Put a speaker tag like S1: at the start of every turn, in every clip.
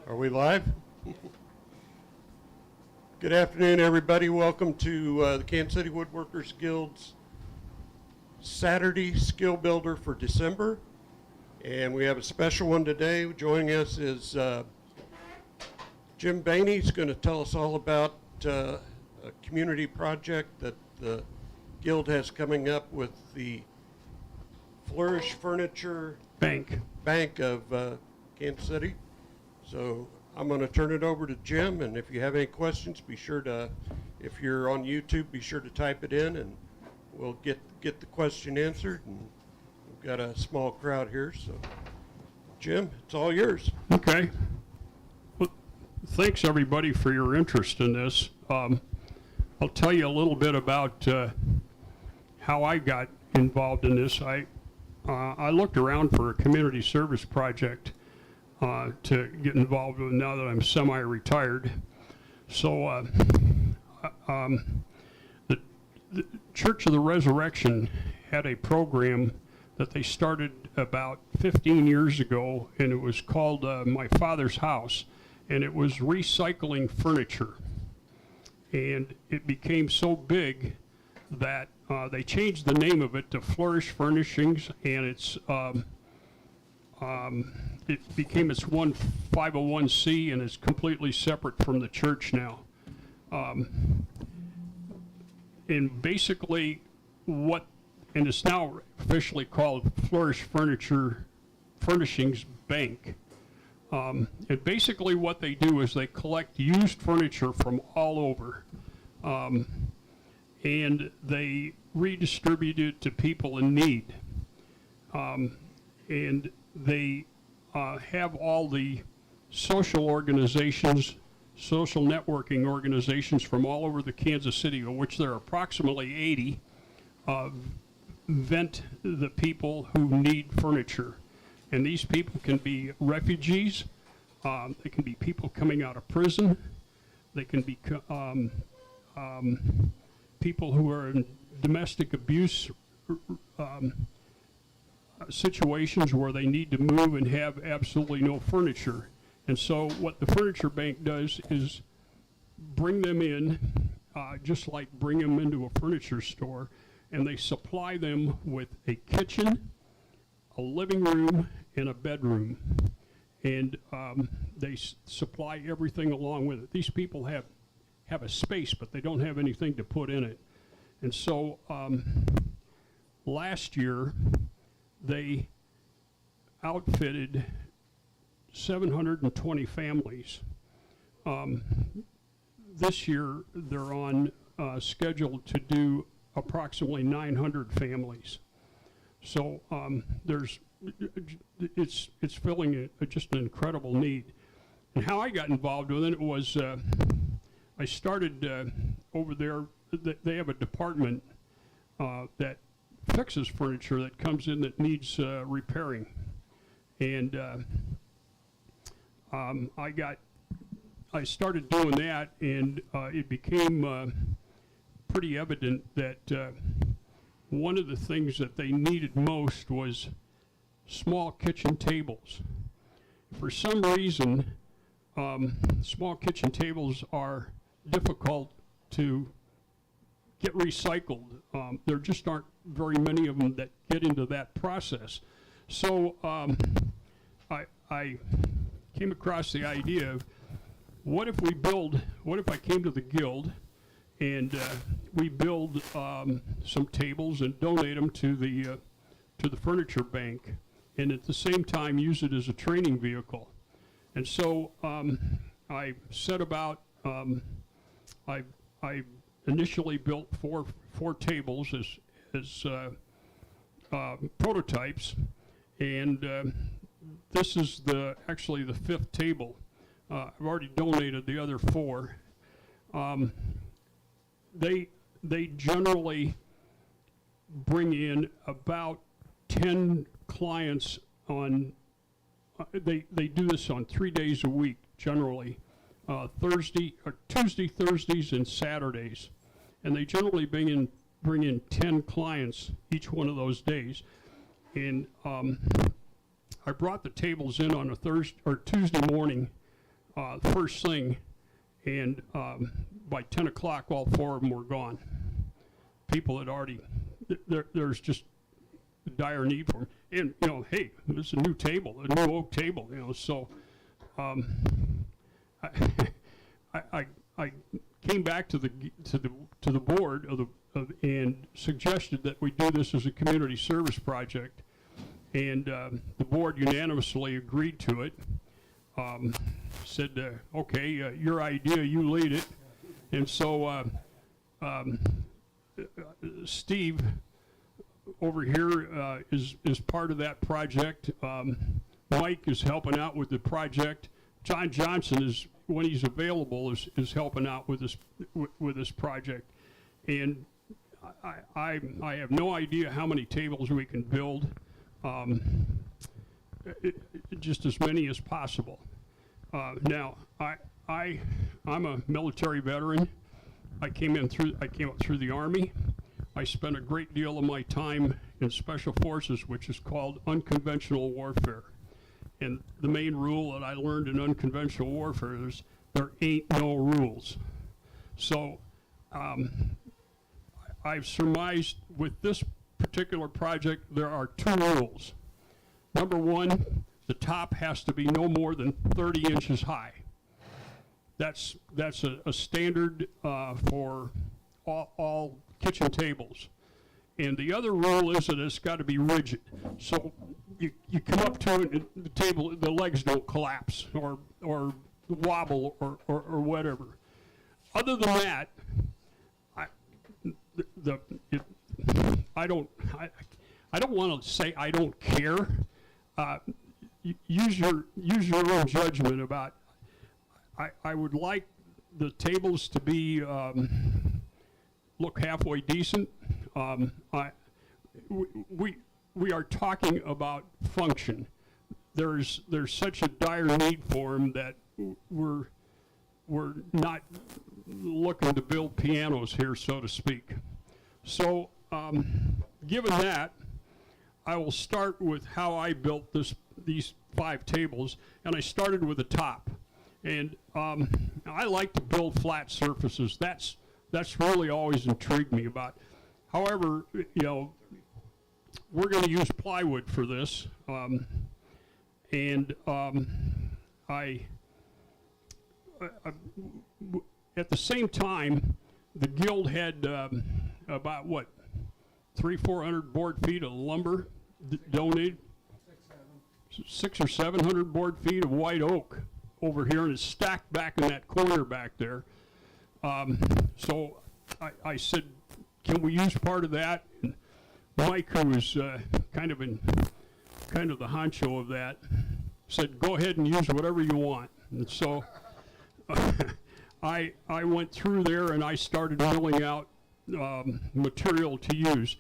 S1: Are we live? Good afternoon, everybody. Welcome to the Kansas City Woodworkers Guild's Saturday Skill Builder for December. And we have a special one today. Joining us is Jim Bany. He's going to tell us all about a community project that the Guild has coming up with the Flourish Furniture
S2: Bank
S1: of Kansas City. So I'm going to turn it over to Jim, and if you have any questions, be sure to, if you're on YouTube, be sure to type it in, and we'll get the question answered. And we've got a small crowd here, so Jim, it's all yours.
S2: Okay. Well, thanks everybody for your interest in this. I'll tell you a little bit about how I got involved in this. I looked around for a community service project to get involved with now that I'm semi-retired. So the Church of the Resurrection had a program that they started about 15 years ago, and it was called My Father's House, and it was recycling furniture. And it became so big that they changed the name of it to Flourish Furnishings, and it became its one 501c, and it's completely separate from the church now. And basically and it's now officially called Flourish Furnishings Bank. And basically what they do is they collect used furniture from all over, and they redistribute it to people in need. And they have all the social organizations, social networking organizations from all over the Kansas City, of which there are approximately 80, vent the people who need furniture. And these people can be refugees, they can be people coming out of prison, they can be people who are in domestic abuse situations where they need to move and have absolutely no furniture. And so what the Furniture Bank does is bring them in, just like bring them into a furniture store, and they supply them with a kitchen, a living room, and a bedroom. And they supply everything along with it. These people have a space, but they don't have anything to put in it. And so last year, they outfitted 720 families. This year, they're on schedule to do approximately 900 families. So it's filling just an incredible need. And how I got involved with it was I started over there. They have a department that fixes furniture that comes in that needs repairing. And I started doing that, and it became pretty evident that one of the things that they needed most was small kitchen tables. For some reason, small kitchen tables are difficult to get recycled. There just aren't very many of them that get into that process. So I came across the idea of what if I came to the Guild and we build some tables and donate them to the Furniture Bank, and at the same time use it as a training vehicle. And so I set about, I initially built four tables as prototypes, and this is actually the fifth table. I've already donated the other four. They generally bring in about 10 clients on, they do this on 3 days a week generally, Tuesday, Thursdays, and Saturdays. And they generally bring in 10 clients each one of those days. And I brought the tables in on a Tuesday morning first thing, and by 10 o'clock, all 4 of them were gone. People had already, there's just a dire need for them. And, you know, hey, this is a new table, a new oak table, you know, so I came back to the board and suggested that we do this as a community service project, and the board unanimously agreed to it. Said, okay, your idea, you lead it. And so Steve over here is part of that project. Mike is helping out with the project. John Johnson is, when he's available, is helping out with this project. And I have no idea how many tables we can build. Just as many as possible. Now, I'm a military veteran. I came up through the Army. I spent a great deal of my time in Special Forces, which is called unconventional warfare. And the main rule that I learned in unconventional warfare is there ain't no rules. So I've surmised with this particular project, there are 2 rules. Number 1, the top has to be no more than 30 inches high. That's a standard for all kitchen tables. And the other rule is that it's got to be rigid. So you come up to it, and the table, the legs don't collapse or wobble or whatever. Other than that, I don't want to say I don't care. Use your own judgment about. I would like the tables to be look halfway decent. We are talking about function. There's such a dire need for them that we're not looking to build pianos here, so to speak. So, given that, I will start with how I built these 5 tables, and I started with the top. And I like to build flat surfaces. That's really always intrigued me about. We're going to use plywood for this, at the same time, the guild had about 300-400 board feet of lumber donated, 600 or 700 board feet of white oak over here, and it's stacked back in that corner back there. So I said, can we use part of that? And Mike, who was kind of the honcho of that, said, go ahead and use whatever you want. And so I went through there and I started milling out material to use.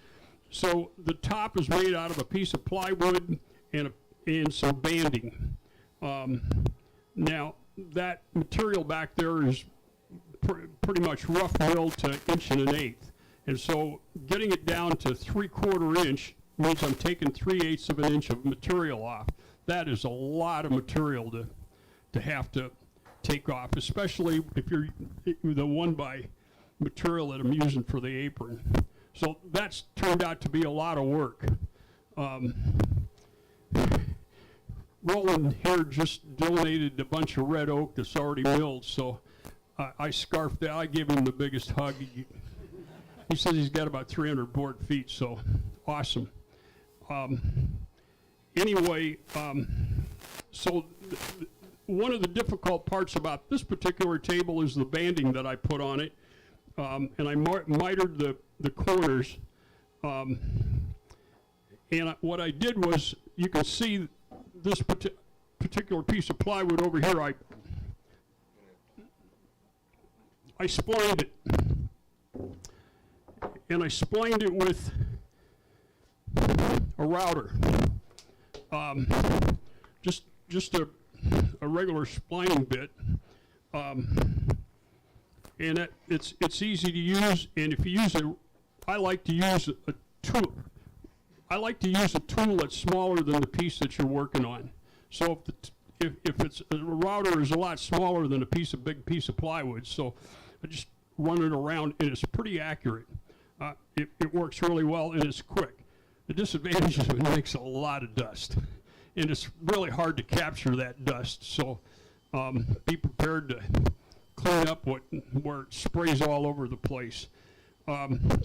S2: So the top is made out of a piece of plywood and some banding. Now that material back there is pretty much rough milled to 1 1/8. And so getting it down to 3/4 inch means I'm taking 3/8 of an inch of material off. That is a lot of material to have to take off, especially if you're the 1x material that I'm using for the apron. So that's turned out to be a lot of work. Roland here just donated a bunch of red oak that's already milled, so I scarfed that. I gave him the biggest hug. He says he's got about 300 board feet, so awesome. Anyway, so one of the difficult parts about this particular table is the banding that I put on it, and I mitered the corners. And what I did was, you can see this particular piece of plywood over here, I splined it. And I splined it with a router. Just a regular splining bit. And it's easy to use, and if you use it, I like to use a tool. I like to use a tool that's smaller than the piece that you're working on. So if it's a router is a lot smaller than a big piece of plywood, so I just run it around and it's pretty accurate. It works really well and it's quick. The disadvantage is it makes a lot of dust, and it's really hard to capture that dust. So be prepared to clean up where it sprays all over the place.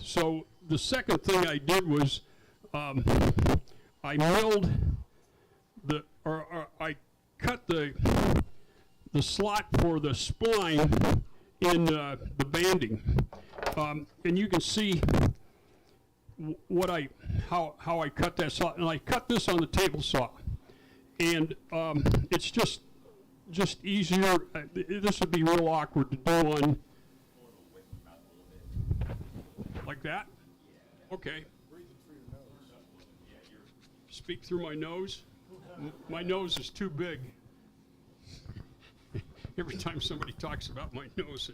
S2: So the second thing I did was I milled I cut the slot for the spline in the banding, and you can see how I cut that slot. And I cut this on the table saw, and it's just easier. This would be real awkward to do on like that. Okay. Speak through my nose. My nose is too big. Every time somebody talks about my nose,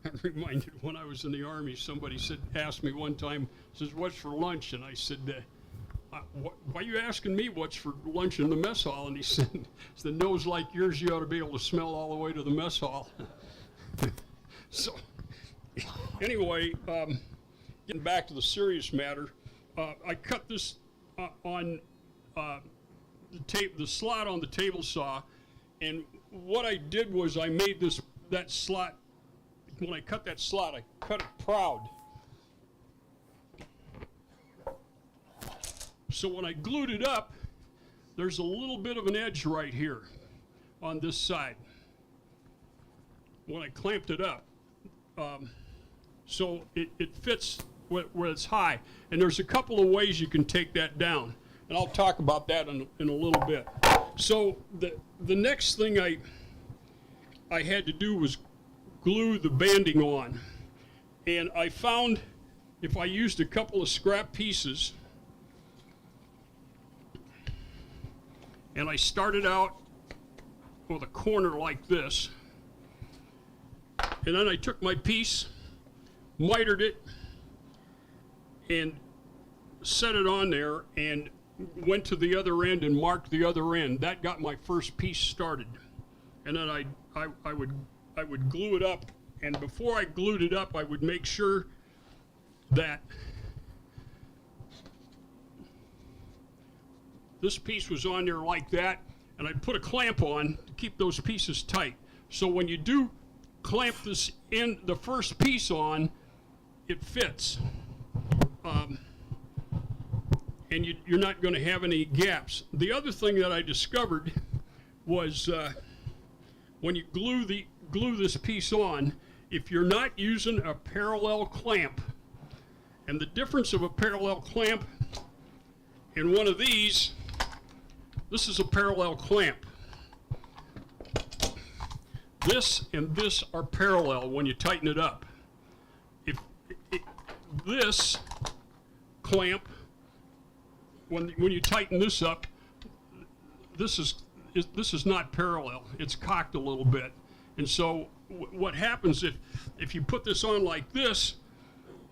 S2: I'm reminded when I was in the Army, somebody asked me one time, says, "What's for lunch?" And I said, "Why are you asking me what's for lunch in the mess hall?" And he said, "It's the nose like yours, you ought to be able to smell all the way to the mess hall." So, anyway, getting back to the serious matter, I cut this on the slot on the table saw, and what I did was I made that slot. When I cut that slot, I cut it proud. So when I glued it up, there's a little bit of an edge right here on this side when I clamped it up. So it fits where it's high. And there's a couple of ways you can take that down. And I'll talk about that in a little bit. So the next thing I had to do was glue the banding on. And I found if I used a couple of scrap pieces, and I started out with a corner like this, and then I took my piece, mitered it, and set it on there, and went to the other end and marked the other end. That got my first piece started. And then I would glue it up, and before I glued it up, I would make sure that this piece was on there like that, and I'd put a clamp on to keep those pieces tight. So when you do clamp the first piece on, it fits. And you're not going to have any gaps. The other thing that I discovered was when you glue this piece on, if you're not using a parallel clamp, and the difference of a parallel clamp and one of these, this is a parallel clamp. This and this are parallel when you tighten it up. This clamp, when you tighten this up, this is not parallel. It's cocked a little bit. And so what happens if you put this on like this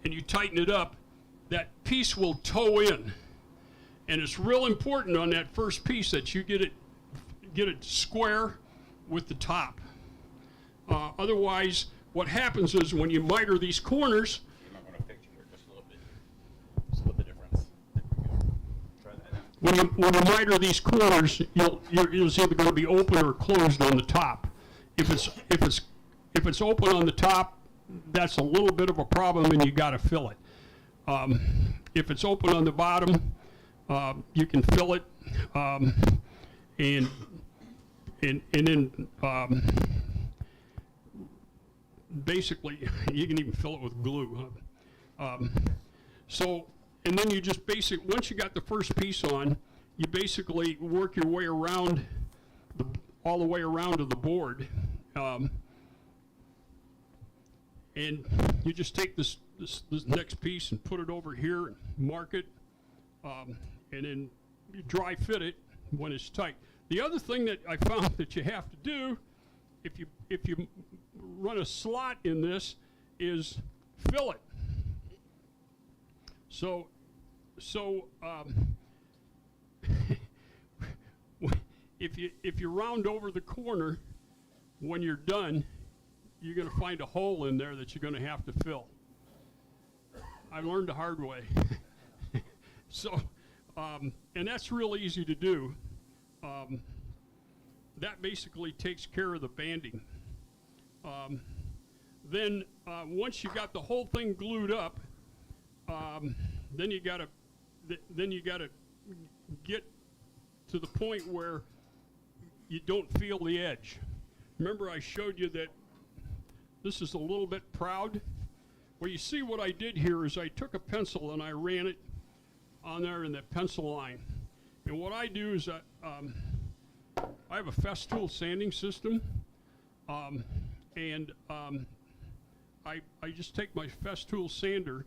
S2: and you tighten it up, that piece will toe in. And it's real important on that first piece that you get it square with the top. Otherwise, what happens is when you miter these corners, when you miter these corners, it's either going to be open or closed on the top. If it's open on the top, that's a little bit of a problem, and you got to fill it. If it's open on the bottom, you can fill it, and then basically you can even fill it with glue. And then you just once you got the first piece on, you basically work your way around all the way around to the board, and you just take this next piece and put it over here and mark it, and then you dry fit it when it's tight. The other thing that I found that you have to do, if you run a slot in this, is fill it. if you round over the corner, when you're done, you're going to find a hole in there that you're going to have to fill. I learned the hard way. So, and that's real easy to do. That basically takes care of the banding. Then once you got the whole thing glued up, then you gotta get to the point where you don't feel the edge. Remember I showed you that this is a little bit proud? Well, you see what I did here is I took a pencil and I ran it on there in that pencil line. And what I do is I have a Festool sanding system, and I just take my Festool sander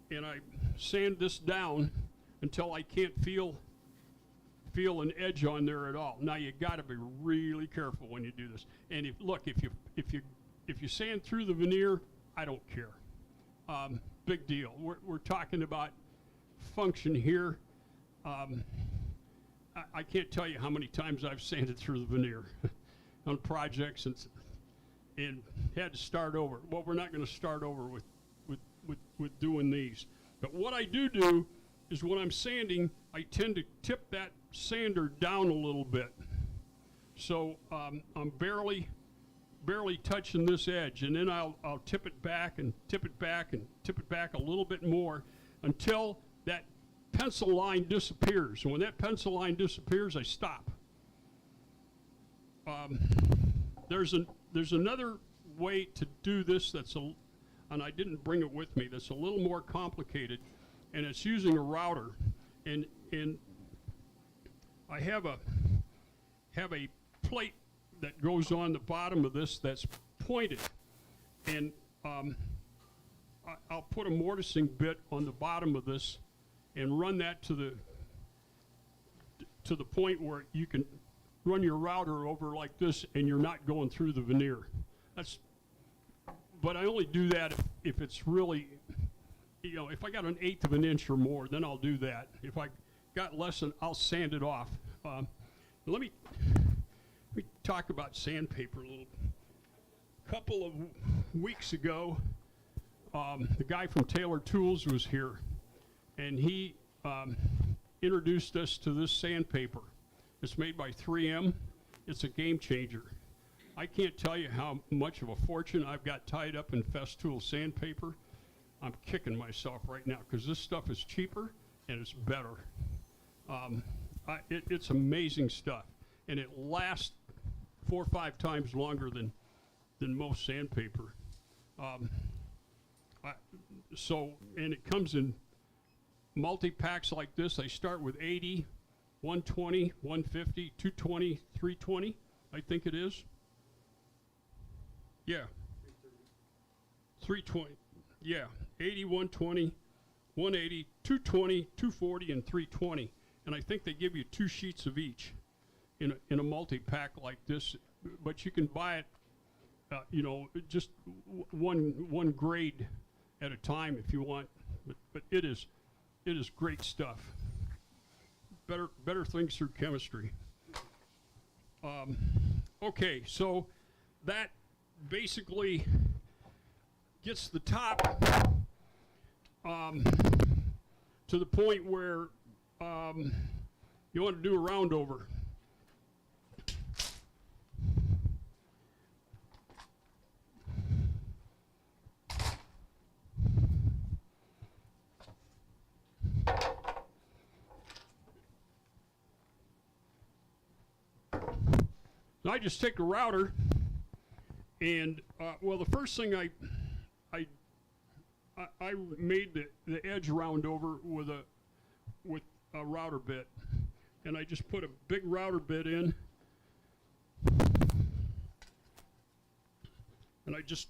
S2: and I sand this down until I can't feel an edge on there at all. Now you got to be really careful when you do this. And if you sand through the veneer, I don't care. Big deal. We're talking about function here. I can't tell you how many times I've sanded through the veneer on projects and had to start over. Well, we're not going to start over with doing these. But what I do is when I'm sanding, I tend to tip that sander down a little bit. So I'm barely touching this edge, and then I'll tip it back and tip it back and tip it back a little bit more until that pencil line disappears. And when that pencil line disappears, I stop. There's another way to do this and I didn't bring it with me, that's a little more complicated, and it's using a router. And I have a plate that goes on the bottom of this that's pointed, and I'll put a mortising bit on the bottom of this and run that to the point where you can run your router over like this and you're not going through the veneer. But I only do that if it's really, if I got 1/8 of an inch or more, then I'll do that. If I got less than, I'll sand it off. Let me talk about sandpaper a little. A couple of weeks ago, the guy from Taylor Tools was here, and he introduced us to this sandpaper. It's made by 3M. It's a game changer. I can't tell you how much of a fortune I've got tied up in Festool sandpaper. I'm kicking myself right now because this stuff is cheaper and it's better. It's amazing stuff, and it lasts 4 or 5 times longer than most sandpaper. And it comes in multi-packs like this. I start with 80, 120, 150, 220, 320, I think it is. Yeah. 320. Yeah. 80, 120, 180, 220, 240, and 320. And I think they give you 2 sheets of each in a multi-pack like this. But you can buy it, just one grade at a time if you want. But it is great stuff. Better things through chemistry. Okay, so that basically gets the top to the point where you want to do a round over. I just take a router, and the first thing I made the edge round over with a router bit, and I just put a big router bit in, and I just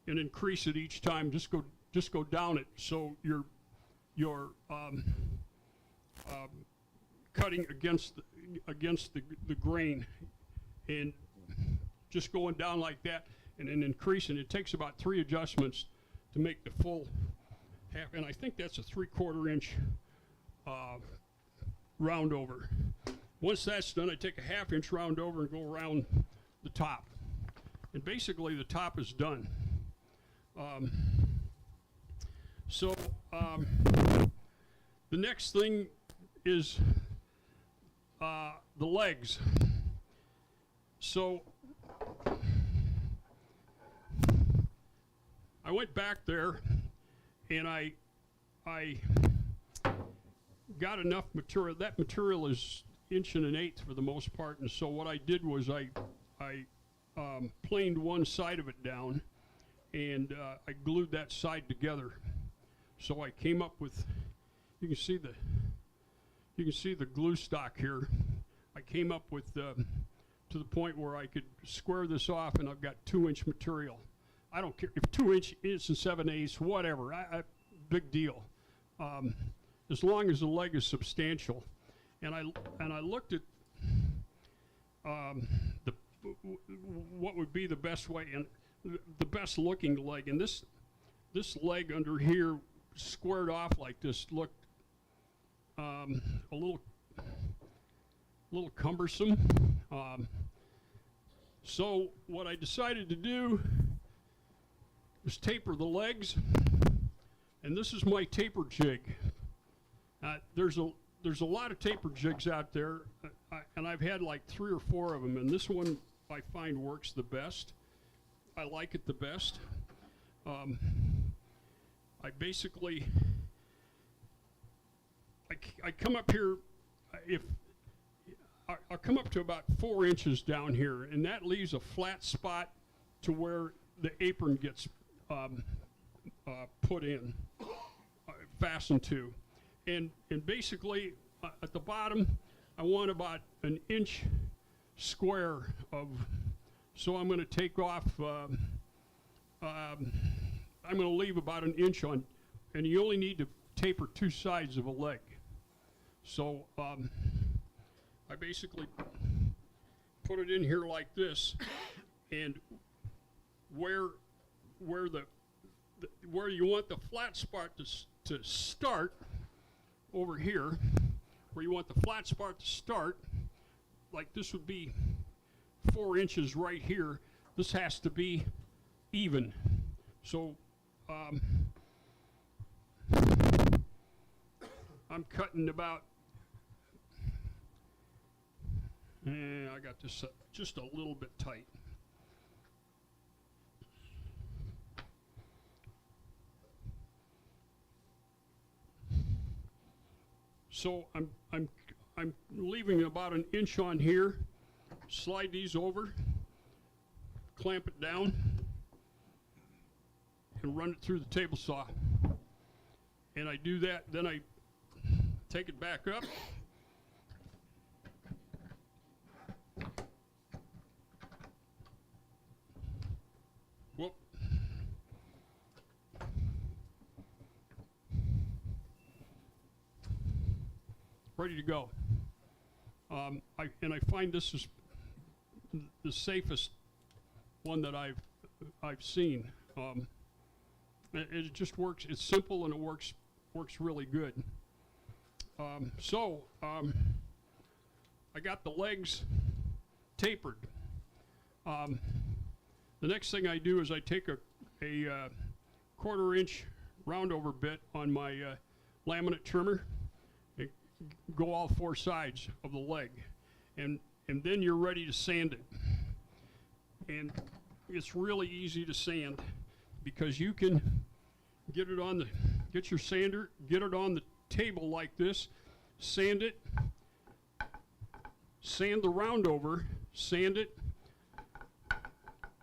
S2: increase it each time. Just go down it so you're cutting against the grain, and just going down like that and then increasing. It takes about 3 adjustments to make the full half, and I think that's a 3/4 inch round over. Once that's done, I take a 1/2 inch round over and go around the top. And basically the top is done. The next thing is the legs. So I went back there and I got enough material. That material is 1.125" for the most part, and so what I did was I planed one side of it down, and I glued that side together. So I came up with, you can see the glue stock here. I came up with to the point where I could square this off, and I've got 2-inch material. I don't care if 2 inch is 7/8, whatever. Big deal. As long as the leg is substantial. And I looked at what would be the best way and the best looking leg, and this leg under here squared off like this looked a little cumbersome. So what I decided to do was taper the legs, and this is my taper jig. There's a lot of taper jigs out there, and I've had like 3 or 4 of them, and this one I find works the best. I like it the best. I basically, I come up here, I'll come up to about 4 inches down here, and that leaves a flat spot to where the apron gets put in, fastened to. And basically, at the bottom, I want about 1 inch square of, so I'm going to take off, I'm going to leave about 1 inch on, and you only need to taper 2 sides of a leg. So I basically put it in here like this, and where you want the flat spot to start over here, where you want the flat spot to start, like this would be 4 inches right here. This has to be even. So I'm cutting about, I got this just a little bit tight. So I'm leaving about 1 inch on here. Slide these over, clamp it down, and run it through the table saw. And I do that, then I take it back up. Whoop. Ready to go. I find this is the safest one that I've seen. It just works. It's simple and it works really good. I got the legs tapered. The next thing I do is I take a 1/4 inch roundover bit on my laminate trimmer, and go all 4 sides of the leg, and then you're ready to sand it. And it's really easy to sand because you can get your sander, get it on the table like this, sand it, sand the round over, sand it,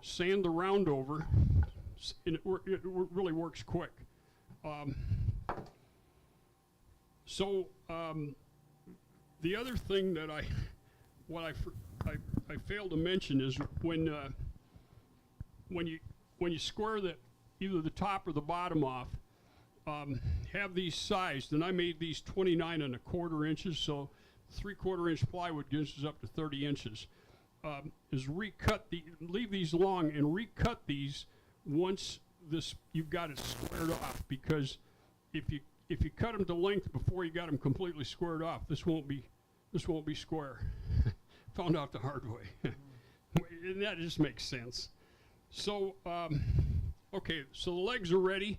S2: sand the round over, and it really works quick. The other thing that I failed to mention is when you square either the top or the bottom off, have these sized, and I made these 29 1/4 inches, so 3/4 inch plywood gives us up to 30 inches. Is leave these long and recut these once you've got it squared off, because if you cut them to length before you got them completely squared off, this won't be this won't be square. Found out the hard way. And that just makes sense. So, okay, so the legs are ready.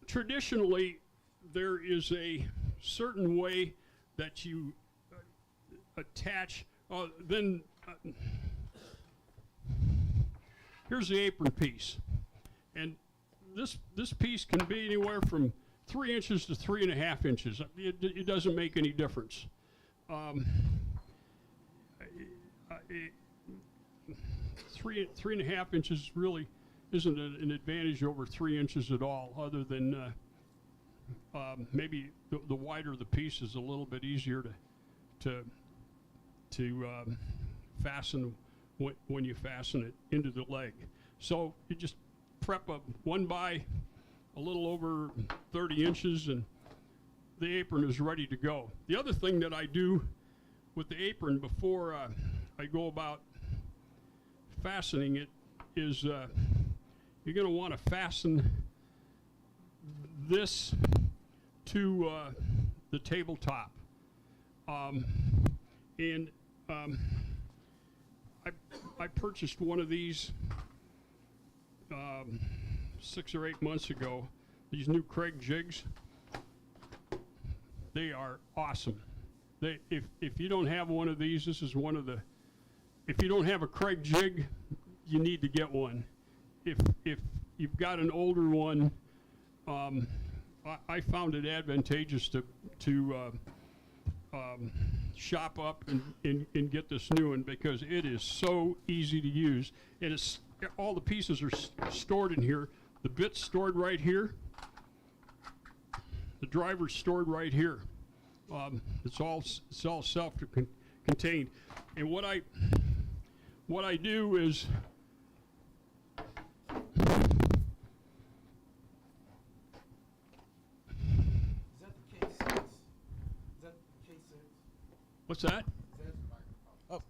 S2: Traditionally, there is a certain way that you attach, here's the apron piece. And this piece can be anywhere from 3 inches to 3.5 inches. It doesn't make any difference. 3.5 inches really isn't an advantage over 3 inches at all, other than maybe the wider the piece is a little bit easier to fasten when you fasten it into the leg. So you just prep one by a little over 30 inches and the apron is ready to go. The other thing that I do with the apron before I go about fastening it is you're going to want to fasten this to the tabletop. I purchased one of these 6 or 8 months ago, these new Craig jigs. They are awesome. If you don't have one of these, this is one of the, if you don't have a Craig jig, you need to get one. If you've got an older one, I found it advantageous to shop up and get this new one because it is so easy to use. And it's, all the pieces are stored in here. The bit's stored right here. The driver's stored right here. It's all self-contained. And what I do is what's that?
S3: Oh.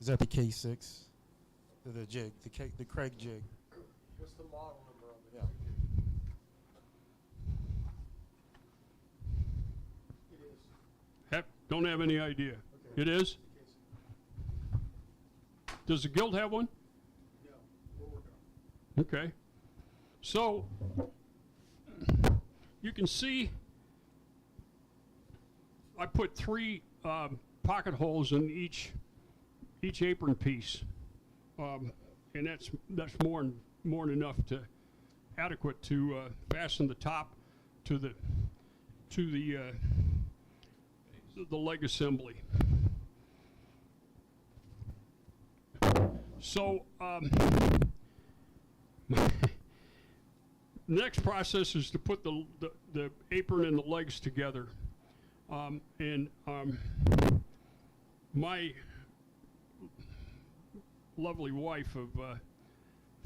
S3: Is that the K6? The jig, the Craig jig.
S4: What's the model number on it?
S3: Yeah.
S4: It is.
S2: Don't have any idea.
S4: Okay.
S2: It is? Does the guild have one?
S4: Yeah, we're working on it.
S2: Okay. So you can see I put 3 pocket holes in each apron piece, and that's more than enough to adequate to fasten the top to the leg assembly. So the next process is to put the apron and the legs together. My lovely wife of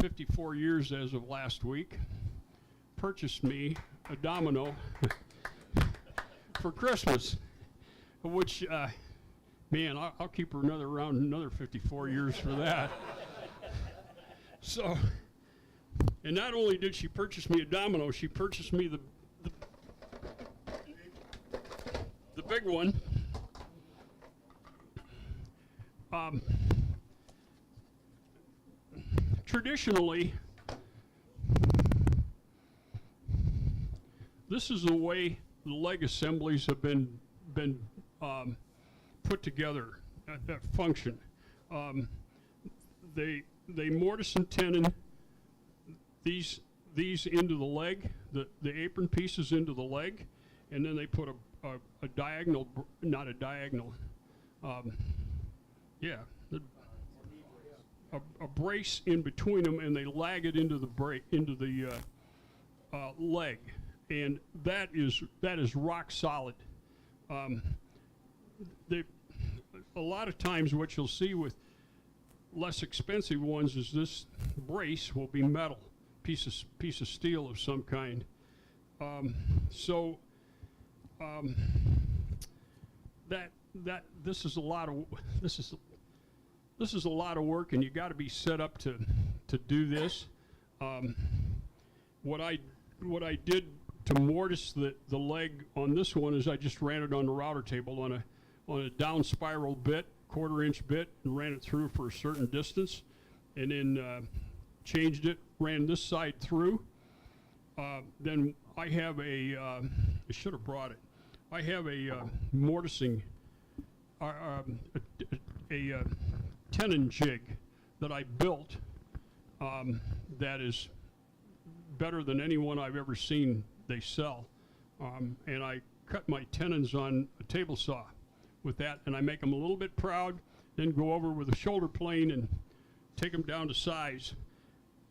S2: 54 years as of last week purchased me a domino for Christmas, which, man, I'll keep her around another 54 years for that. So, and not only did she purchase me a domino, she purchased me the big one. Traditionally, this is the way the leg assemblies have been put together that function. They mortise and tenon these into the leg, the apron pieces into the leg, and then they put a diagonal, not a diagonal, a brace in between them, and they lag it into the leg, and that is rock solid. A lot of times, what you'll see with less expensive ones is this brace will be metal, piece of steel of some kind. This is a lot of work, and you got to be set up to do this. What I did to mortise the leg on this one is I just ran it on the router table on a down spiral bit, 1/4-inch bit, and ran it through for a certain distance, and then changed it, ran this side through. Then I have I should have brought it. I have a mortising, a tenon jig that I built that is better than any one I've ever seen they sell. And I cut my tenons on a table saw with that, and I make them a little bit proud, then go over with a shoulder plane and take them down to size.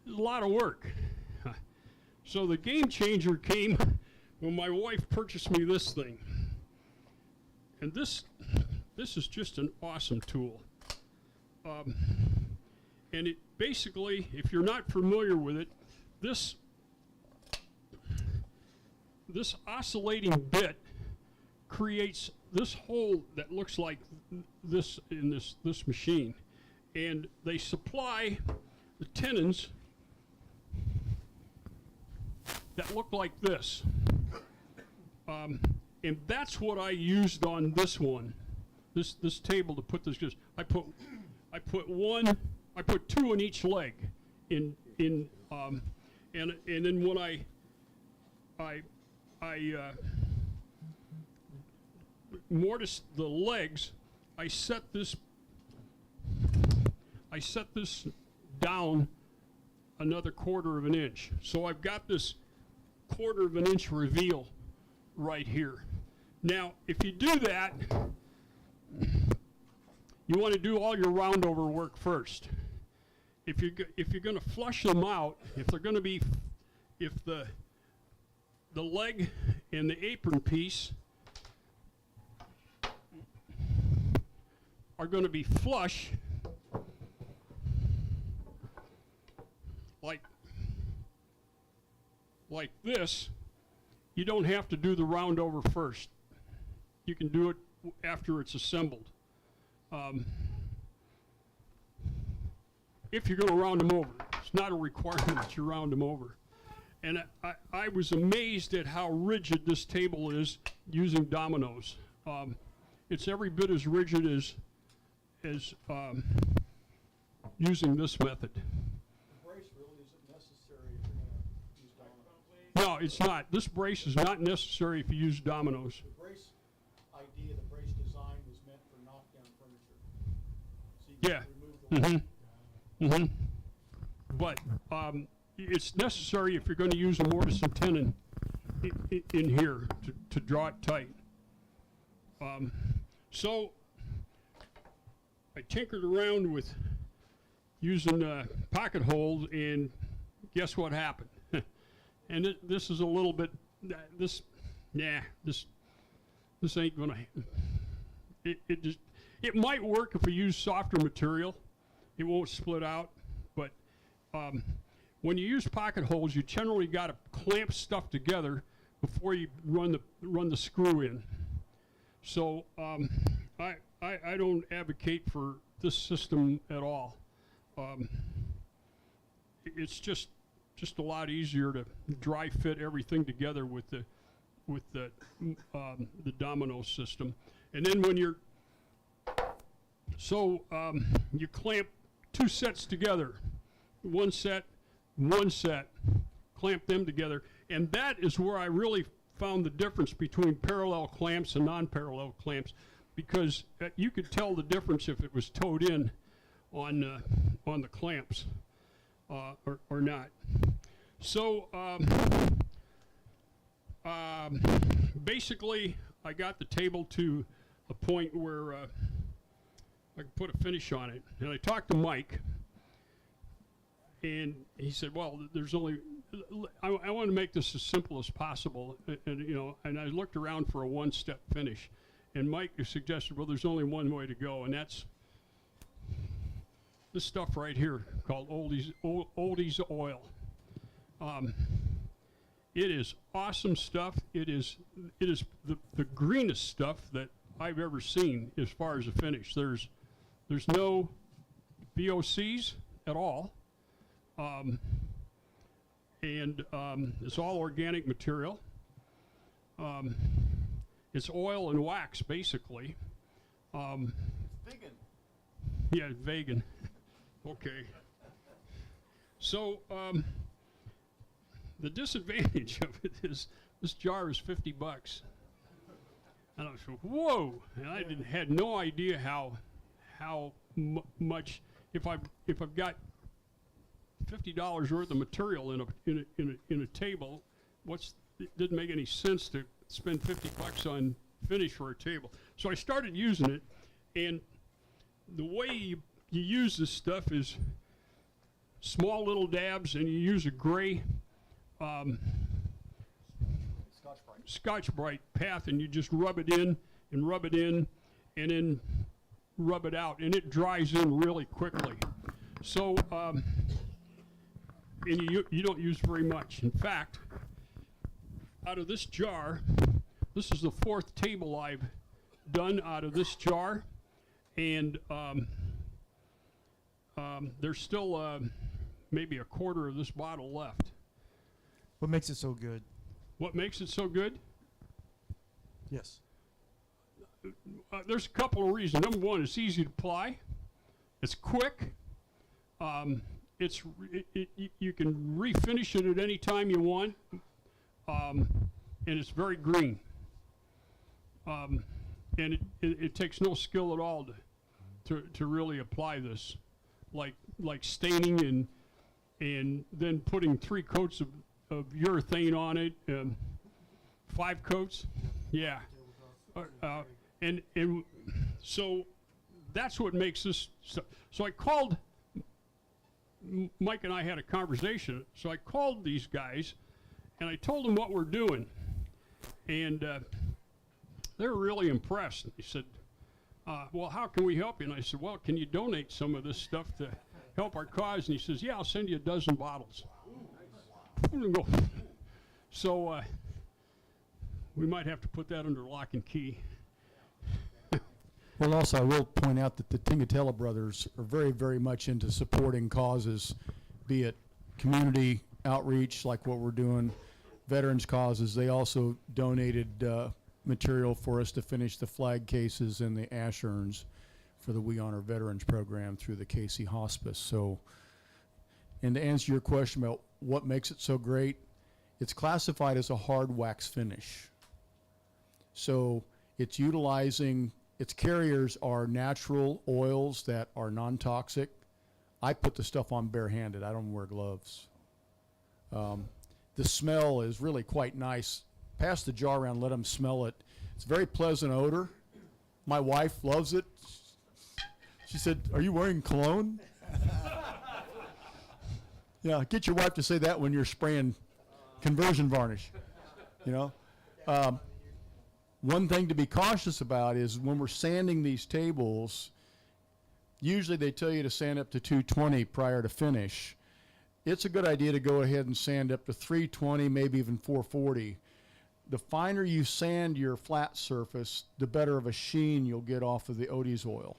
S2: It's a lot of work. So the game changer came when my wife purchased me this thing. And this is just an awesome tool. And it basically, if you're not familiar with it, this oscillating bit creates this hole that looks like this in this machine. And they supply the tenons that look like this. And that's what I used on this one, this table to put this. I put two in each leg, and then when I mortised the legs, I set this down another 1/4 inch. So I've got this 1/4 inch reveal right here. Now, if you do that, you want to do all your roundover work first. If you're going to flush them out, if the leg and the apron piece are going to be flush, like this, you don't have to do the roundover first. You can do it after it's assembled. If you're going to round them over. It's not a requirement that you round them over. And I was amazed at how rigid this table is using dominoes. It's every bit as rigid as using this method.
S4: The brace really isn't necessary if you're gonna use dominoes.
S2: No, it's not. This brace is not necessary if you use dominoes.
S4: The brace idea, the brace design was meant for knockdown furniture. So you
S2: Yeah.
S4: can remove the leg.
S2: But it's necessary if you're going to use a mortise and tenon in here to draw it tight. So I tinkered around with using pocket holes, and guess what happened? And this is a little bit, this ain't gonna, it might work if we use softer material. It won't split out, but when you use pocket holes, you generally got to clamp stuff together before you run the screw in. So I don't advocate for this system at all. It's just a lot easier to dry fit everything together with the domino system. And then when you clamp 2 sets together, one set, clamp them together, and that is where I really found the difference between parallel clamps and non-parallel clamps, because you could tell the difference if it was towed in on the clamps or not. So basically, I got the table to a point where I could put a finish on it, and I talked to Mike, and he said, "Well, there's only I want to make this as simple as possible," and I looked around for a one-step finish, and Mike suggested, "Well, there's only one way to go, and that's this stuff right here called Oldies Oil." It is awesome stuff. It is the greenest stuff that I've ever seen as far as a finish. There's no VOCs at all, and it's all organic material. It's oil and wax, basically.
S3: Vegan.
S2: Yeah, vegan. Okay. So, the disadvantage of it is this jar is $50. And I was like, whoa! And I had no idea how much, if I've got $50 worth of material in a table, it didn't make any sense to spend $50 on finish for a table. So I started using it, and the way you use this stuff is small little dabs, and you use a gray Scotch-Brite path, and you just rub it in, and then rub it out, and it dries in really quickly. So, and you don't use very much. In fact, out of this jar, this is the 4th table I've done out of this jar, and there's still maybe a quarter of this bottle left.
S3: What makes it so good?
S2: What makes it so good?
S3: Yes.
S2: There's a couple of reasons. Number one, it's easy to apply. It's quick. You can refinish it at any time you want, and it's very green. And it takes no skill at all to really apply this, like staining and then putting 3 coats of urethane on it, 5 coats, yeah. And so that's what makes this. So I called. Mike and I had a conversation. So I called these guys, and I told them what we're doing, and they were really impressed. He said, "Well, how can we help you?" And I said, "Well, can you donate some of this stuff to help our cause?" And he says, "Yeah, I'll send you 12 bottles." So we might have to put that under lock and key.
S5: Well, also, I will point out that the Tingatella brothers are very, very much into supporting causes, be it community outreach, like what we're doing, veterans causes. They also donated material for us to finish the flag cases and the ash urns for the We Honor Veterans program through the Casey Hospice. So, and to answer your question about what makes it so great, it's classified as a hard wax finish. So it's utilizing, its carriers are natural oils that are non-toxic. I put the stuff on barehanded. I don't wear gloves. The smell is really quite nice. Pass the jar around, let them smell it. It's a very pleasant odor. My wife loves it. She said, "Are you wearing cologne?" Yeah, get your wife to say that when you're spraying conversion varnish, you know. One thing to be cautious about is when we're sanding these tables, usually they tell you to sand up to 220 prior to finish. It's a good idea to go ahead and sand up to 320, maybe even 440. The finer you sand your flat surface, the better of a sheen you'll get off of the Odie's oil.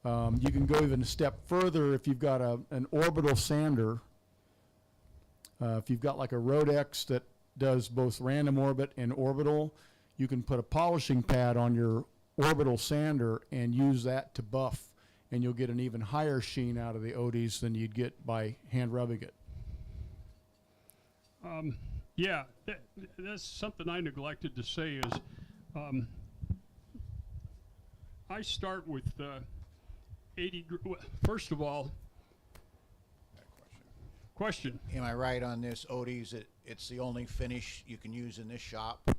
S5: You can go even a step further if you've got an orbital sander. If you've got like a Rodex that does both random orbit and orbital, you can put a polishing pad on your orbital sander and use that to buff, and you'll get an even higher sheen out of the Odie's than you'd get by hand rubbing it.
S2: Yeah, that's something I neglected to say is I start with 80. First of all, question.
S6: Am I right on this, Odie's, it's the only finish you can use in this shop?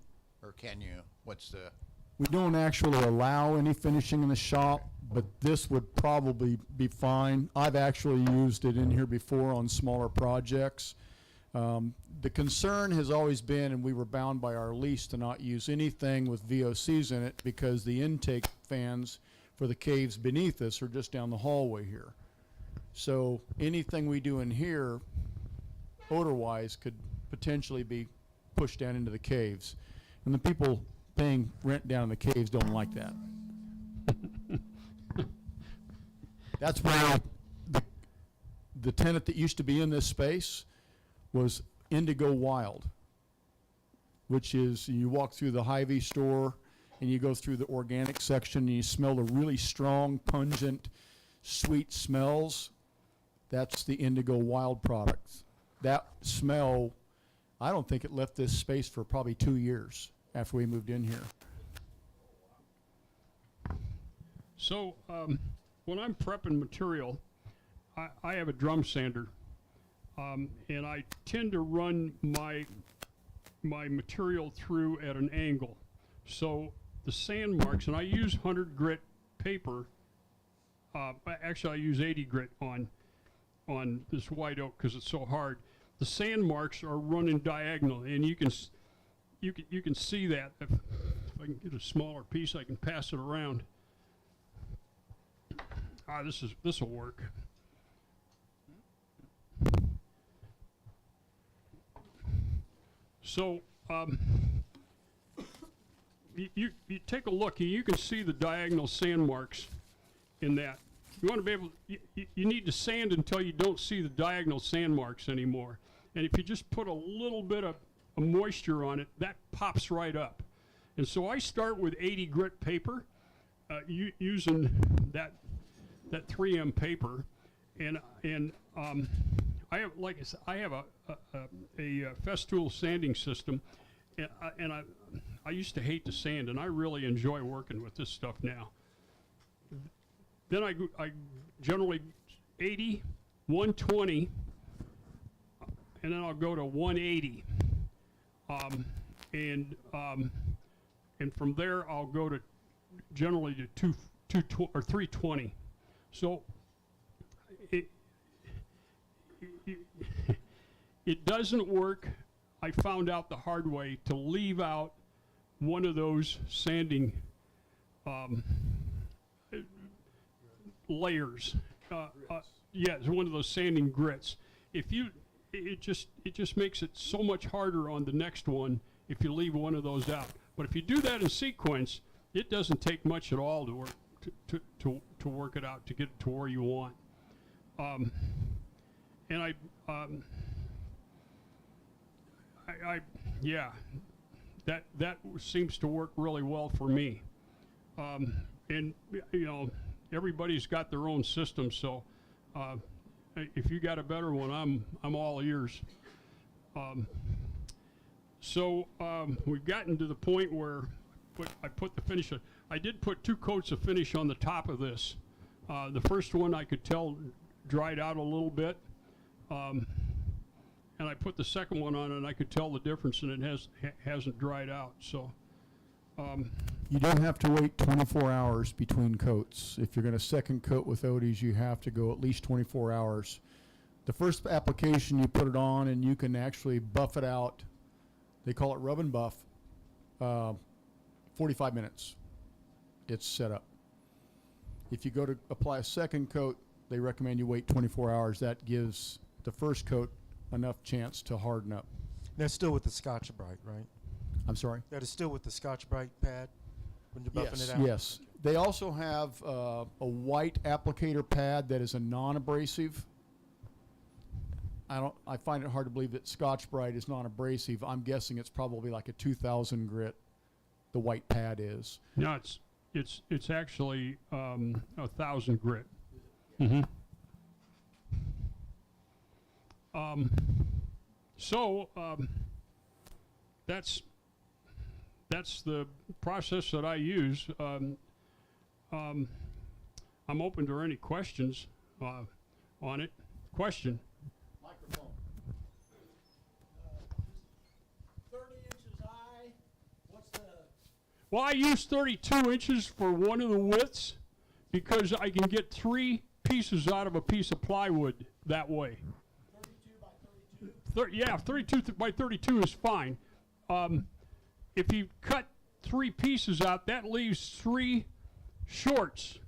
S6: Or can you? What's the...
S5: We don't actually allow any finishing in the shop, but this would probably be fine. I've actually used it in here before on smaller projects. The concern has always been, and we were bound by our lease to not use anything with VOCs in it because the intake fans for the caves beneath us are just down the hallway here. So anything we do in here, odor-wise, could potentially be pushed down into the caves. And the people paying rent down in the caves don't like that. That's why the tenant that used to be in this space was Indigo Wild. which is you walk through the Hy-Vee store and you go through the organic section and you smell the really strong, pungent, sweet smells. That's the Indigo Wild products. That smell, I don't think it left this space for probably 2 years after we moved in here.
S2: So when I'm prepping material, I have a drum sander, and I tend to run my material through at an angle. So the sand marks, and I use 100 grit paper. Actually, I use 80 grit on this white oak because it's so hard. The sand marks are running diagonal, and you can see that. If I can get a smaller piece, I can pass it around. This will work. So you take a look. You can see the diagonal sand marks in that. You want to be able. You need to sand until you don't see the diagonal sand marks anymore. And if you just put a little bit of moisture on it, that pops right up. And so I start with 80 grit paper, using that 3M paper, and I have, like I said, I have a Festool sanding system, and I used to hate to sand, and I really enjoy working with this stuff now. Then I generally 80, 120, and then I'll go to 180, and from there I'll go to generally to 320. So it doesn't work. I found out the hard way to leave out one of those sanding layers. Yeah, it's one of those sanding grits. It just makes it so much harder on the next one if you leave one of those out. But if you do that in sequence, it doesn't take much at all to work to work it out, to get it to where you want. And yeah, that seems to work really well for me. And you know, everybody's got their own system, so if you got a better one, I'm all ears. So we've gotten to the point where I put the finish. I did put 2 coats of finish on the top of this. The first one I could tell dried out a little bit, and I put the second one on, and I could tell the difference, and it hasn't dried out. So
S5: You don't have to wait 24 hours between coats. If you're going to second coat with Odie's, you have to go at least 24 hours. The first application, you put it on, and you can actually buff it out. They call it rub and buff. 45 minutes. It's set up. If you go to apply a second coat, they recommend you wait 24 hours. That gives the first coat enough chance to harden up.
S3: That's still with the Scotch-Brite, right?
S5: I'm sorry?
S3: That is still with the Scotch-Brite pad when you're buffing
S5: Yes,
S3: it out?
S5: yes. They also have a white applicator pad that is a non-abrasive. I find it hard to believe that Scotch-Brite is non-abrasive. I'm guessing it's probably like a 2,000 grit. The white pad is.
S2: No, it's actually 1,000 grit. Mm-hmm. So that's the process that I use. I'm open to any questions on it. Question.
S4: Microphone. 30 inches high, what's the...
S2: Well, I use 32 inches for one of the widths because I can get 3 pieces out of a piece of plywood that way.
S4: 32 by 32?
S2: Yeah, 32 by 32 is fine. If you cut 3 pieces out, that leaves 3 shorts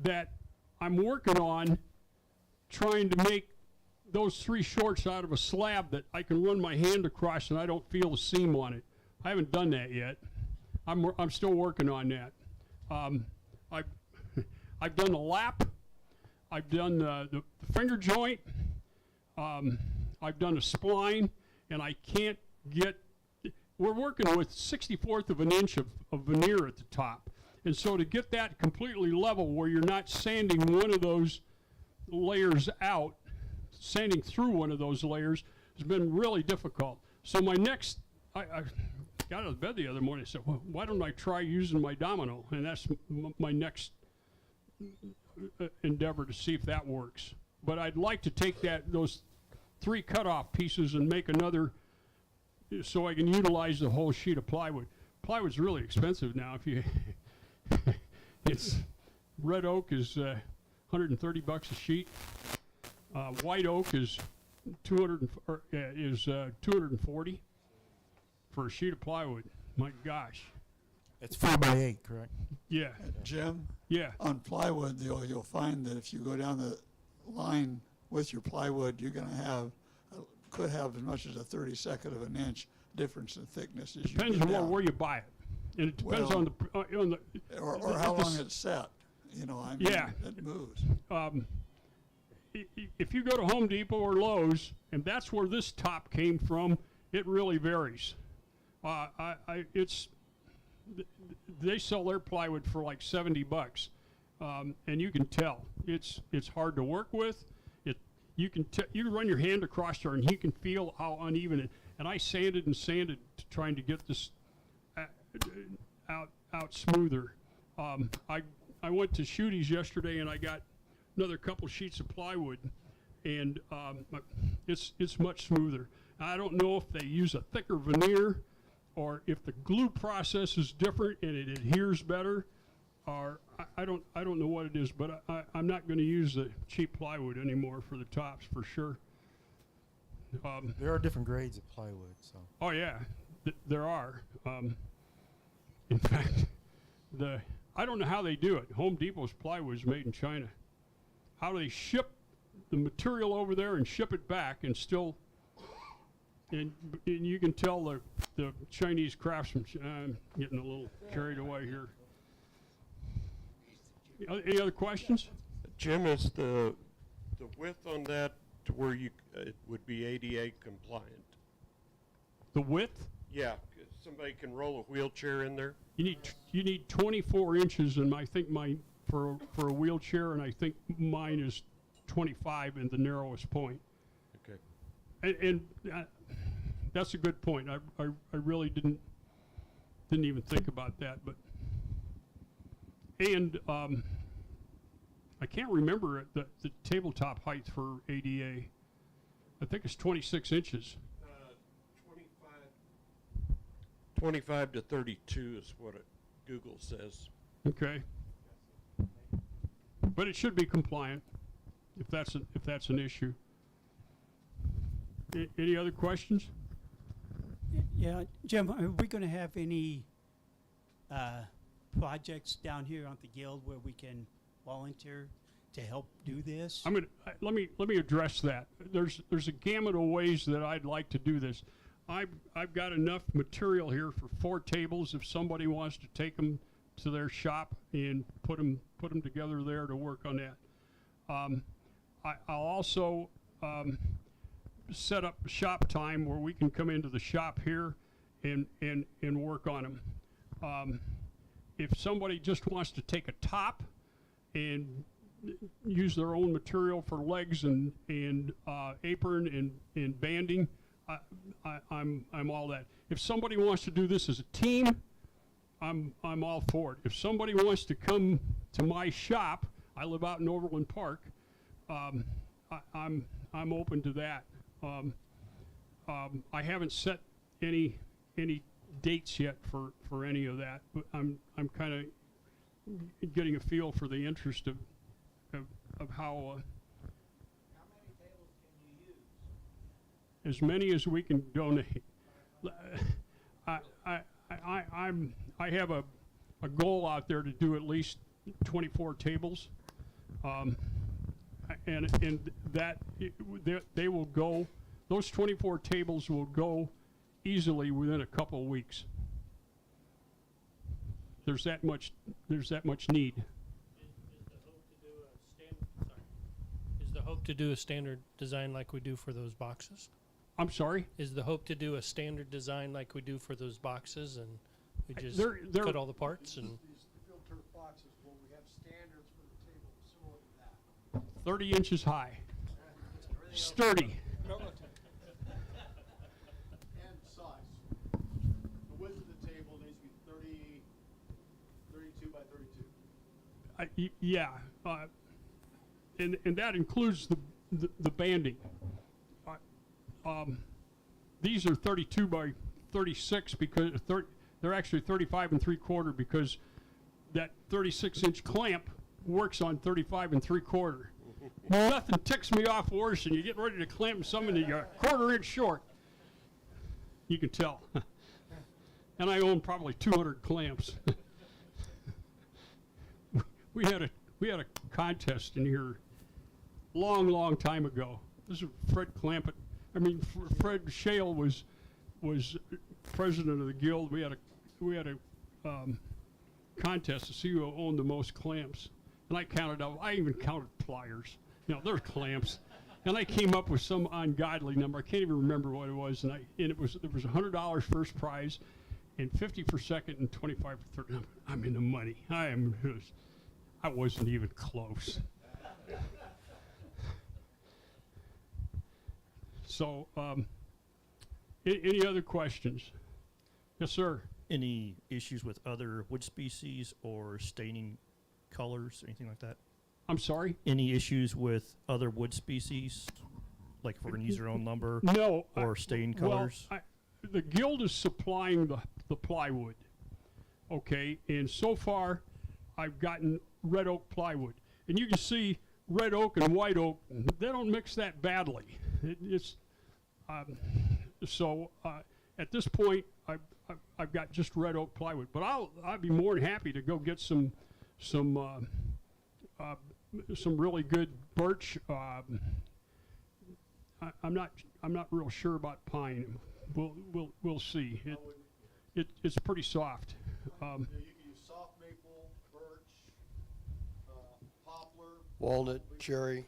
S2: that I'm working on, trying to make those 3 shorts out of a slab that I can run my hand across and I don't feel the seam on it. I haven't done that yet. I'm still working on that. I've done the lap. I've done the finger joint. I've done a spline, and I can't get we're working with 64th of an inch of veneer at the top. And so to get that completely level where you're not sanding one of those layers out, sanding through one of those layers has been really difficult. So my next, I got out of bed the other morning and said, well, why don't I try using my domino? And that's my next endeavor to see if that works. But I'd like to take those 3 cutoff pieces and make another so I can utilize the whole sheet of plywood. Plywood's really expensive now. If you, it's red oak is 130 bucks a sheet. White oak is 240 for a sheet of plywood. My gosh.
S3: It's 4 by 8, correct?
S2: Yeah.
S7: Jim,
S2: Yeah.
S7: on plywood, you'll find that if you go down the line with your plywood, you're going to have, could have as much as a 32nd of an inch difference in thickness as you
S2: Depends
S7: get
S2: on
S7: down.
S2: where you buy it. And it depends
S7: Well,
S2: on the
S7: Or how long it's set, you know, I mean,
S2: Yeah.
S7: it moves.
S2: If you go to Home Depot or Lowe's, and that's where this top came from, it really varies. They sell their plywood for like 70 bucks, and you can tell it's hard to work with. You can run your hand across there, and you can feel how uneven it. And I sanded and sanded trying to get this out smoother. I went to Shooties yesterday, and I got another couple sheets of plywood, and it's much smoother. I don't know if they use a thicker veneer, or if the glue process is different and it adheres better, or I don't know what it is. But I'm not going to use the cheap plywood anymore for the tops for sure.
S3: There are different grades of plywood, so.
S2: Oh yeah, there are. In fact, I don't know how they do it. Home Depot's plywood is made in China. How do they ship the material over there and ship it back and still? And you can tell the Chinese craftsmen. I'm getting a little carried away here. Any other questions?
S1: Jim, is the width on that to where it would be ADA compliant?
S2: The width?
S1: Yeah, somebody can roll a wheelchair in there?
S2: You need 24 inches, and I think mine for a wheelchair, and I think mine is 25 in the narrowest point.
S1: Okay.
S2: And that's a good point. I really didn't even think about that, but and I can't remember the tabletop height for ADA. I think it's 26 inches.
S1: 25 to 32 is what Google says.
S2: Okay. But it should be compliant if that's an issue. Any other questions?
S8: Yeah, Jim, are we going to have any projects down here on the guild where we can volunteer to help do this?
S2: Let me address that. There's a gamut of ways that I'd like to do this. I've got enough material here for 4 tables if somebody wants to take them to their shop and put them together there to work on that. I'll also set up shop time where we can come into the shop here and work on them. If somebody just wants to take a top and use their own material for legs and apron and banding, I'm all that. If somebody wants to do this as a team, I'm all for it. If somebody wants to come to my shop, I live out in Overland Park, I'm open to that. I haven't set any dates yet for any of that, but I'm kind of getting a feel for the interest of how.
S4: How many tables can you use?
S2: As many as we can donate. I have a goal out there to do at least 24 tables, and that they will go. Those 24 tables will go easily within a couple of weeks. There's that much need.
S9: Is the hope to do a standard design like we do for those boxes?
S2: I'm sorry?
S9: Is the hope to do a standard design like we do for those boxes, and we just
S2: They're-
S9: cut all the parts and?
S4: These filter boxes, will we have standards for the table similar to that?
S2: 30 inches high. Sturdy.
S4: And size. The width of the table needs to be 32 by 32.
S2: Yeah, and that includes the banding. These are 32 by 36 because they're actually 35 and 3/4 because that 36-inch clamp works on 35 and 3/4. Nothing ticks me off worse than you get ready to clamp something and you're a 1/4 inch short. You can tell. And I own probably 200 clamps. We had a contest in here long time ago. This is Fred Clampett. I mean, Fred Shale was president of the guild. We had a contest to see who owned the most clamps, and I counted up. I even counted pliers. They're clamps, and I came up with some ungodly number. I can't even remember what it was, and there was $100 first prize, and 50 for second, and 25 for third. I'm in the money. I wasn't even close. So, any other questions? Yes, sir.
S10: Any issues with other wood species or staining colors, anything like that?
S2: I'm sorry?
S10: Any issues with other wood species, like if we're going to use our own lumber
S2: No.
S10: or stain colors?
S2: Well, the guild is supplying the plywood, okay? And so far, I've gotten red oak plywood. And you can see red oak and white oak, they don't mix that badly. At this point, I've got just red oak plywood. But I'd be more than happy to go get some really good birch. I'm not real sure about pine. We'll see. It's pretty soft.
S4: You can use soft maple, birch, poplar.
S11: Walnut, cherry.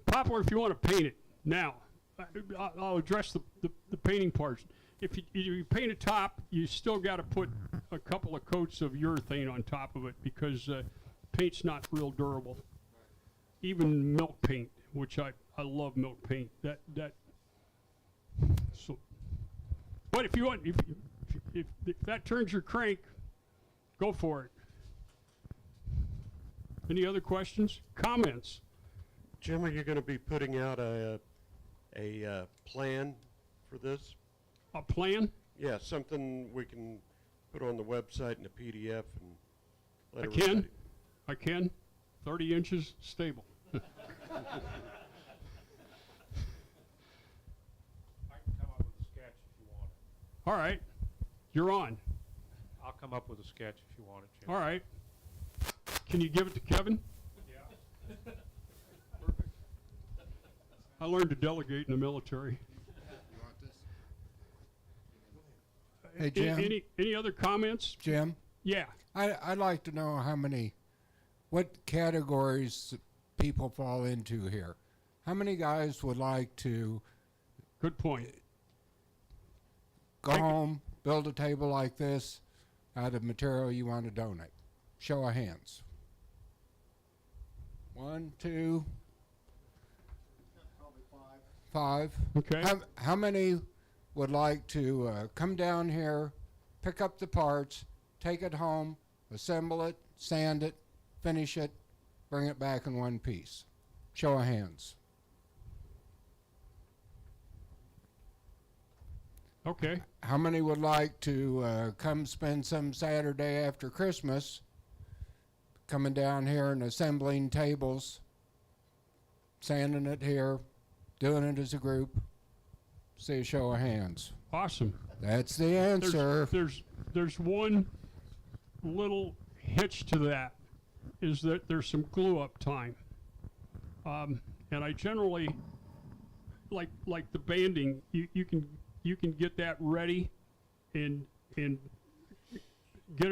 S2: Poplar, if you want to paint it. Now, I'll address the painting parts. If you paint a top, you still got to put a couple of coats of urethane on top of it because paint's not real durable. Even milk paint, which I love milk paint. So, but if you want, if that turns your crank, go for it. Any other questions, comments?
S1: Jim, are you going to be putting out a plan for this?
S2: A plan?
S1: Yeah, something we can put on the website in a PDF and let
S2: I
S1: everybody-
S2: can. I can. 30 inches stable.
S12: I can come up with a sketch if you want it.
S2: All right. You're on.
S12: I'll come up with a sketch if you want it, Jim.
S2: All right. Can you give it to Kevin?
S12: Yeah.
S2: Perfect. I learned to delegate in the military.
S11: Hey, Jim.
S2: Any other comments?
S11: Jim,
S2: Yeah.
S11: I'd like to know what categories people fall into here. How many guys would like to
S2: Good point.
S11: go home, build a table like this out of material you want to donate? Show of hands. 1, 2,
S4: Probably 5.
S11: 5.
S2: Okay.
S11: How many would like to come down here, pick up the parts, take it home, assemble it, sand it, finish it, bring it back in one piece? Show of hands.
S2: Okay.
S11: How many would like to come spend some Saturday after Christmas coming down here and assembling tables, sanding it here, doing it as a group? See a show of hands.
S2: Awesome.
S11: That's the answer.
S2: There's one little hitch to that, is that there's some glue up time. And I generally, like the banding, you can get that ready and get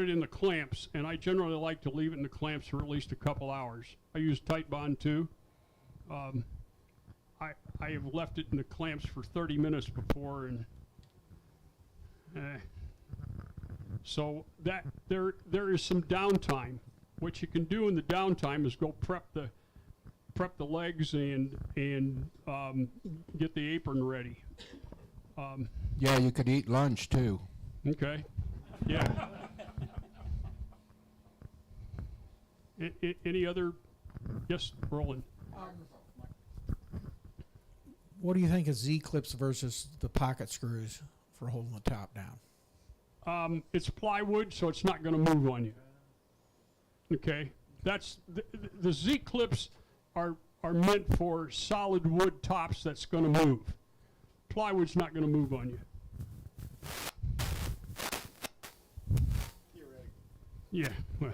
S2: it in the clamps. And I generally like to leave it in the clamps for at least a couple hours. I use tight bond too. I have left it in the clamps for 30 minutes before, and so that there is some downtime. What you can do in the downtime is go prep the legs and get the apron ready.
S11: Yeah, you could eat lunch too.
S2: Okay. Yeah. Any other? Yes, Roland.
S13: What do you think of Z-clips versus the pocket screws for holding the top down?
S2: It's plywood, so it's not going to move on you. Okay, that's the Z-clips are meant for solid wood tops that's going to move. Plywood's not going to move on you. Yeah. Well.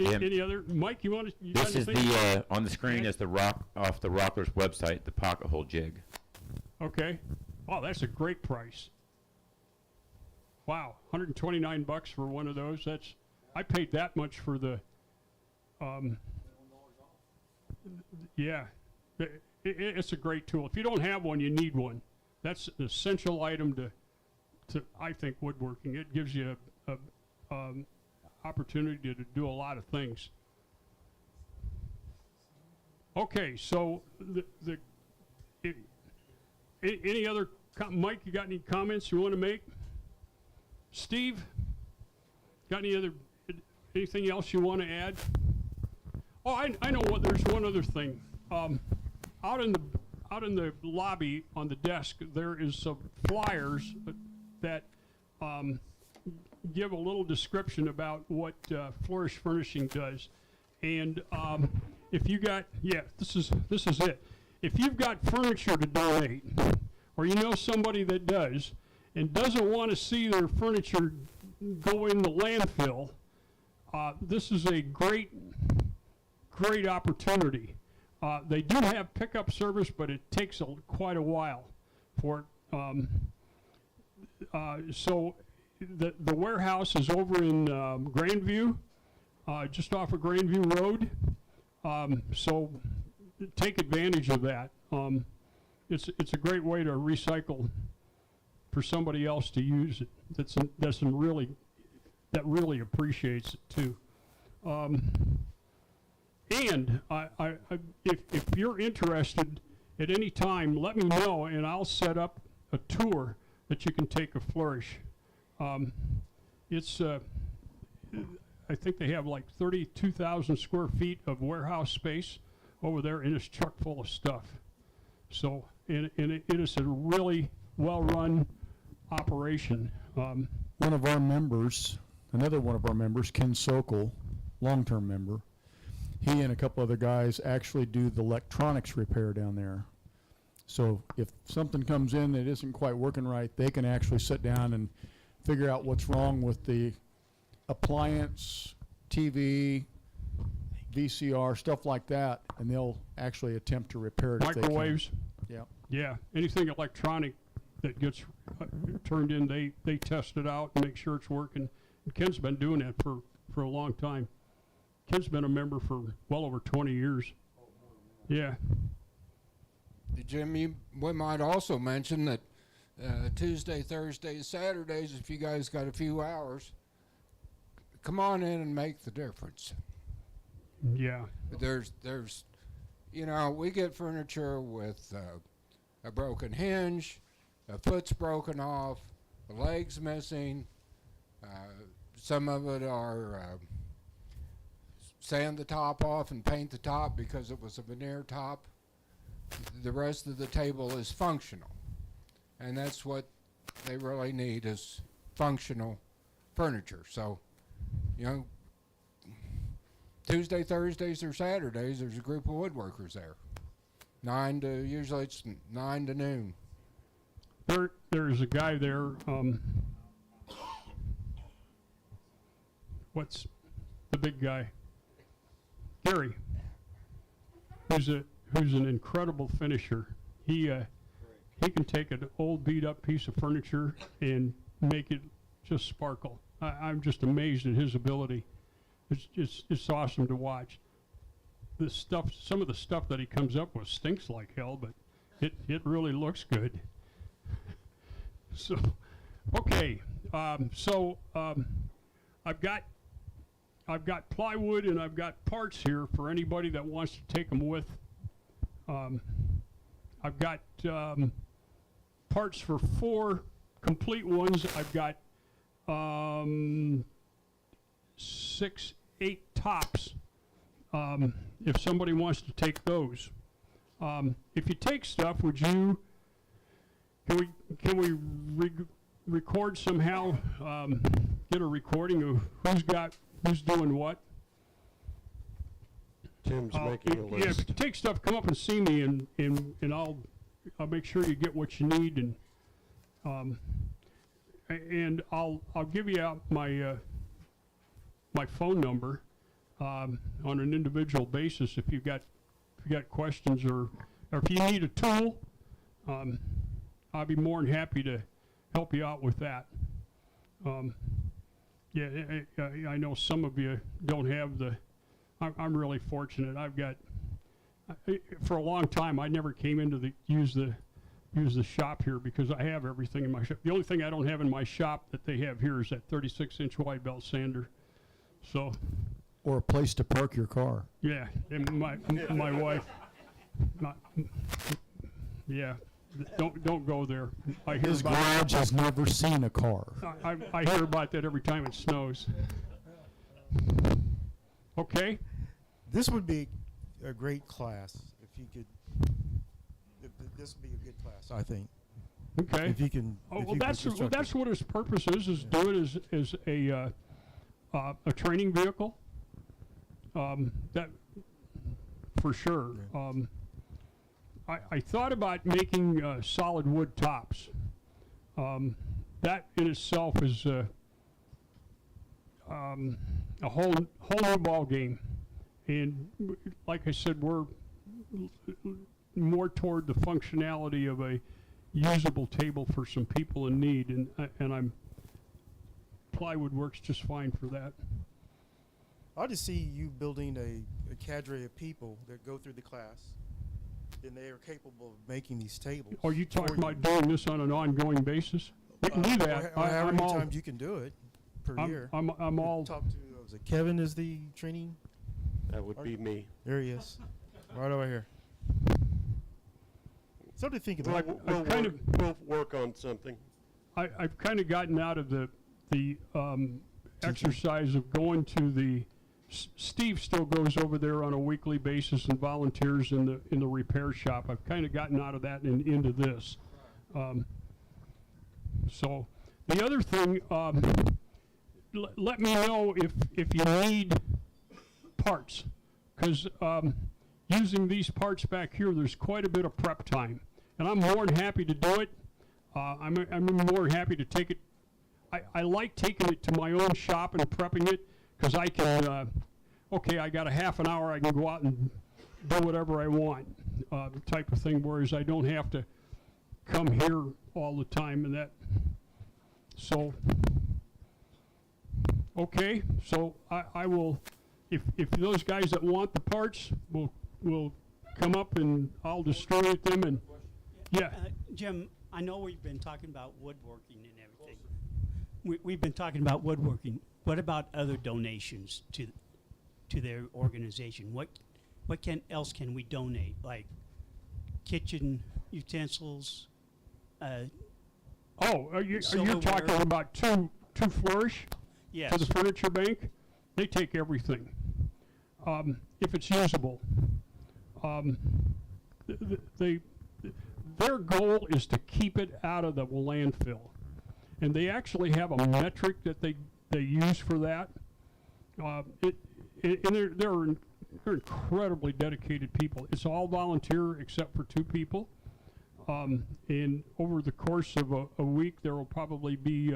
S2: Any other? Mike, you want to?
S14: This is the on the screen is the off the Rockler's website, the pocket hole jig.
S2: Okay. Wow, that's a great price. Wow, $129 for one of those. I paid that much for the. Yeah, it's a great tool. If you don't have one, you need one. That's an essential item to I think woodworking. It gives you a opportunity to do a lot of things. Okay, so any other Mike? You got any comments you want to make? Steve, got anything else you want to add? Oh, I know what. There's one other thing. Out in the lobby on the desk, there is some flyers that give a little description about what Flourish Furnishing does, and if you got this is it. If you've got furniture to donate, or you know somebody that does, and doesn't want to see their furniture go in the landfill, this is a great opportunity. They do have pickup service, but it takes quite a while for it. So the warehouse is over in Grandview, just off of Grandview Road. So take advantage of that. It's a great way to recycle for somebody else to use it. That really appreciates it too. And if you're interested at any time, let me know, and I'll set up a tour that you can take of Flourish. It's I think they have like 32,000 square feet of warehouse space over there, and it's chock full of stuff. So, and it is a really well-run operation.
S5: One of our members, another one of our members, Ken Sokol, long-term member, he and a couple other guys actually do the electronics repair down there. So if something comes in that isn't quite working right, they can actually sit down and figure out what's wrong with the appliance, TV, VCR, stuff like that, and they'll actually attempt to repair it.
S2: Microwaves.
S5: Yeah.
S2: Yeah, anything electronic that gets turned in, they test it out and make sure it's working. And Ken's been doing that for a long time. Ken's been a member for well over 20 years. Yeah.
S11: Jim, we might also mention that Tuesday, Thursdays, Saturdays, if you guys got a few hours, come on in and make the difference.
S2: Yeah.
S11: There's, we get furniture with a broken hinge, a foot's broken off, a leg's missing. Some of it are sand the top off and paint the top because it was a veneer top. The rest of the table is functional, and that's what they really need is functional furniture. So, Tuesday, Thursdays, or Saturdays, there's a group of woodworkers there. Usually it's 9 to noon.
S2: There's a guy there, what's the big guy? Gary, who's an incredible finisher. He can take an old beat up piece of furniture and make it just sparkle. I'm just amazed at his ability. It's awesome to watch. the stuff, some of the stuff that he comes up with stinks like hell, but it really looks good. So, okay, I've got plywood and I've got parts here for anybody that wants to take them with. I've got parts for 4 complete ones. I've got 6, 8 tops. If somebody wants to take those. If you take stuff, would you? Can we record somehow? Get a recording of who's doing what.
S1: Tim's making a list.
S2: Yeah, if you take stuff, come up and see me, and I'll make sure you get what you need, and I'll give you out my my phone number on an individual basis if you've got questions or if you need a tool. I'll be more than happy to help you out with that. Yeah, I know some of you don't have the. I'm really fortunate. I've got. For a long time, I never came into the use the shop here because I have everything in my shop. The only thing I don't have in my shop that they have here is that 36-inch wide belt sander. So.
S5: Or a place to park your car.
S2: Yeah, and my wife. Yeah, don't go there.
S5: His garage has never seen a car.
S2: I hear about that every time it snows. Okay.
S3: This would be a great class if you could. This would be a good class, I think.
S2: Okay.
S3: If you can.
S2: Oh, well, that's what its purpose is do it as a training vehicle. That for sure. I thought about making solid wood tops. That in itself is a whole new ball game, and like I said, we're more toward the functionality of a usable table for some people in need, and plywood works just fine for that.
S3: I just see you building a cadre of people that go through the class, and they are capable of making these tables.
S2: Are you talking about doing this on an ongoing basis? We can do that.
S3: Or however many times you can do it per year.
S2: I'm all.
S3: Talk to was it Kevin is the training?
S1: That would be me.
S3: There he is, right over here. Something to think about.
S1: We'll work on something.
S2: I've kind of gotten out of the exercise of going to the. Steve still goes over there on a weekly basis and volunteers in the repair shop. I've kind of gotten out of that and into this. So the other thing, let me know if you need parts, because using these parts back here, there's quite a bit of prep time, and I'm more than happy to do it. I'm more than happy to take it. I like taking it to my own shop and prepping it. Because I can, okay, I got a half an hour, I can go out and do whatever I want, type of thing, whereas I don't have to come here all the time and that. So, okay, so I will, if those guys that want the parts will come up and I'll distribute them and, yeah.
S8: Jim, I know we've been talking about woodworking and everything. We've been talking about woodworking. What about other donations to their organization? What else can we donate? Like kitchen utensils?
S2: You're talking about two Flourish?
S8: Yes.
S2: To the Furniture Bank? They take everything, if it's usable. Their goal is to keep it out of the landfill, and they actually have a metric that they use for that. And they're incredibly dedicated people. It's all volunteer except for 2 people. And over the course of a week, there will probably be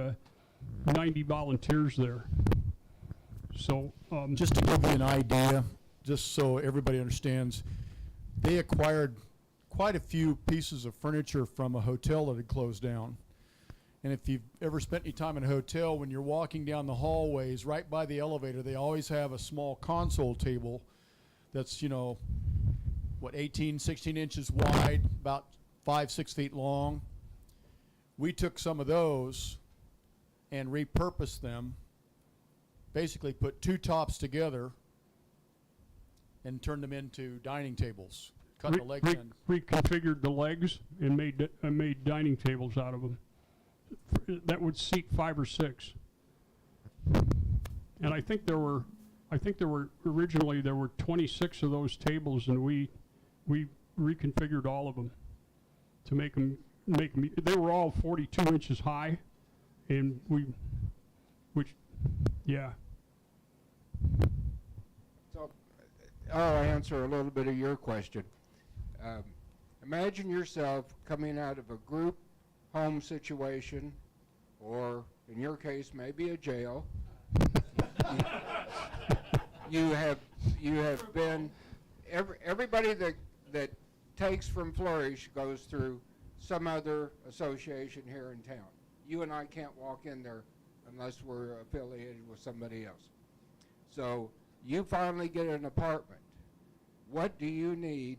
S2: 90 volunteers there. So
S5: just to give you an idea, just so everybody understands, they acquired quite a few pieces of furniture from a hotel that had closed down. And if you've ever spent any time in a hotel, when you're walking down the hallways, right by the elevator, they always have a small console table that's, 18, 16 inches wide, about 5, 6 feet long. We took some of those and repurposed them, basically put two tops together and turned them into dining tables, cut the legs in.
S2: Reconfigured the legs and made dining tables out of them. That would seat 5 or 6. And I think there were originally 26 of those tables, and we reconfigured all of them to make them. They were all 42 inches high, and yeah.
S11: So I'll answer a little bit of your question. Imagine yourself coming out of a group home situation, or in your case, maybe a jail. You have been, everybody that takes from Flourish goes through some other association here in town. You and I can't walk in there unless we're affiliated with somebody else. So you finally get an apartment. What do you need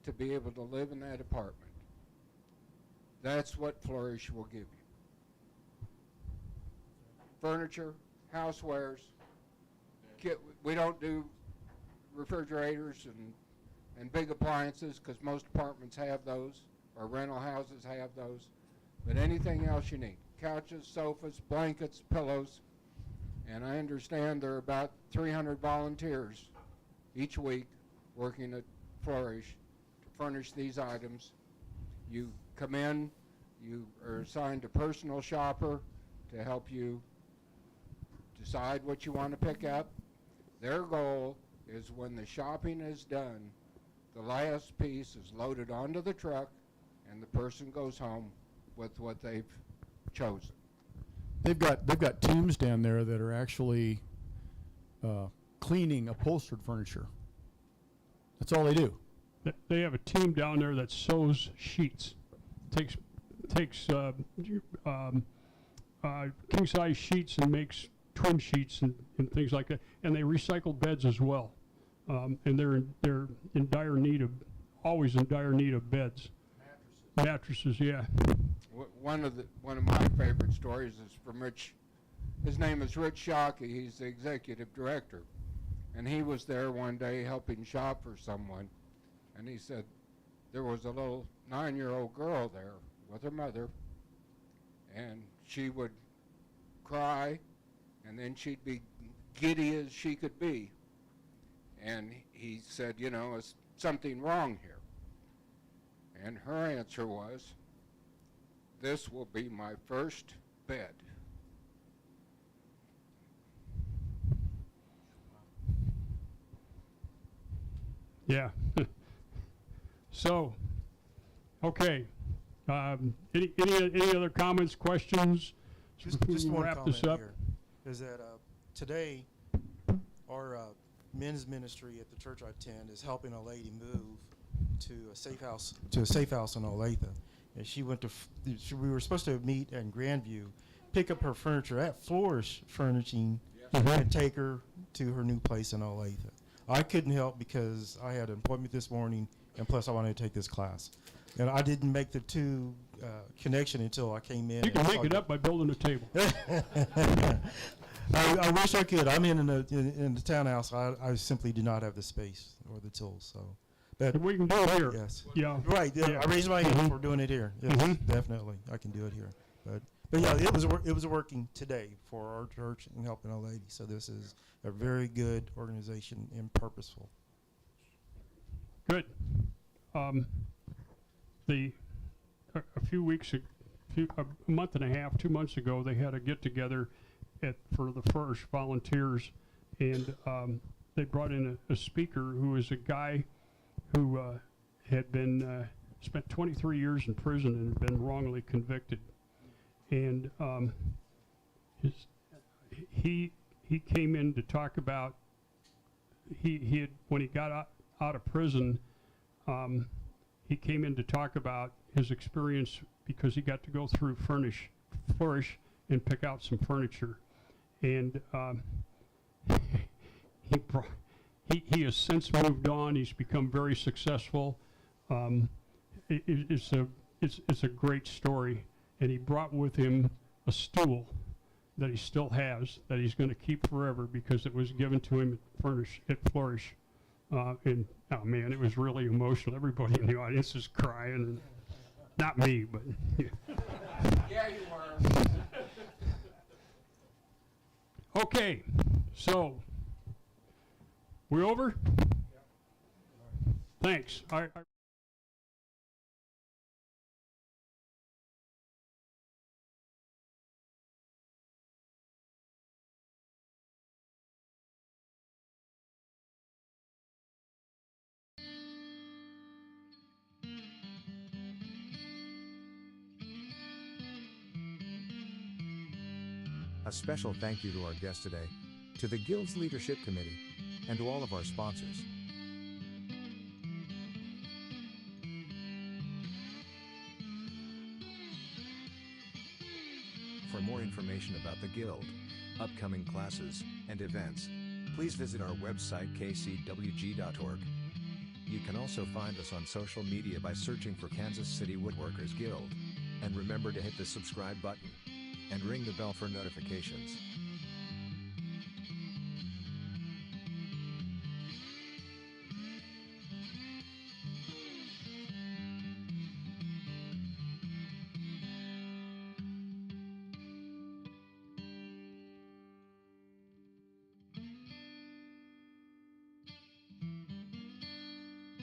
S11: to be able to live in that apartment? That's what Flourish will give you. Furniture, housewares. We don't do refrigerators and big appliances because most apartments have those, or rental houses have those. But anything else you need. Couches, sofas, blankets, pillows. And I understand there are about 300 volunteers each week working at Flourish to furnish these items. You come in, you are assigned a personal shopper to help you decide what you want to pick up. Their goal is when the shopping is done, the last piece is loaded onto the truck and the person goes home with what they've chosen.
S5: They've got teams down there that are actually cleaning upholstered furniture. That's all they do.
S2: They have a team down there that sews sheets. Takes king size sheets and makes twin sheets and things like that. And they recycle beds as well. And they're in dire need of, always in dire need of beds. Mattresses, yeah.
S11: One of my favorite stories is from Rich. His name is Rich Shockey. He's the executive director, and he was there one day helping shop for someone, and he said there was a little 9-year-old girl there with her mother, and she would cry, and then she'd be giddy as she could be, and he said, is something wrong here? And her answer was, "This will be my first bed."
S2: Yeah. So, okay. Any other comments, questions?
S3: Just
S2: before we
S3: one
S2: wrap
S3: comment
S2: this up?
S3: here is that today our men's ministry at the church I attend is helping a lady move to a safe house in Olathe, and she went to. We were supposed to meet in Grandview, pick up her furniture at Flourish Furnishing, and take her to her new place in Olathe. I couldn't help because I had an appointment this morning, and plus I wanted to take this class, and I didn't make the two connection until I came in.
S2: You can make it up by building a table.
S3: I wish I could. I'm in the townhouse. I simply do not have the space or the tools. So, but
S2: we can do it here.
S3: Yes.
S2: Yeah.
S3: Right. Yeah.
S2: Yeah.
S3: I raised my hand for doing it here. Yes, definitely. I can do it here. But yeah, it was working today for our church and helping a lady. So this is a very good organization and purposeful.
S2: Good. A month and a half, 2 months ago, they had a get-together for the Flourish volunteers, and they brought in a speaker who is a guy who had been spent 23 years in prison and had been wrongly convicted, and he came in to talk about he had when he got out of prison. He came in to talk about his experience because he got to go through Flourish and pick out some furniture, and he he has since moved on. He's become very successful. It's a great story, and he brought with him a stool that he still has that he's going to keep forever because it was given to him at Flourish. And oh man, it was really emotional. Everybody in the audience is crying, and not me, but
S11: Yeah, you were.
S2: okay. So we over? Thanks.
S15: A special thank you to our guest today, to the Guild's Leadership Committee, and to all of our sponsors. For more information about the Guild, upcoming classes, and events, please visit our website kcwg.org. You can also find us on social media by searching for Kansas City Woodworkers Guild. And remember to hit the subscribe button and ring the bell for notifications.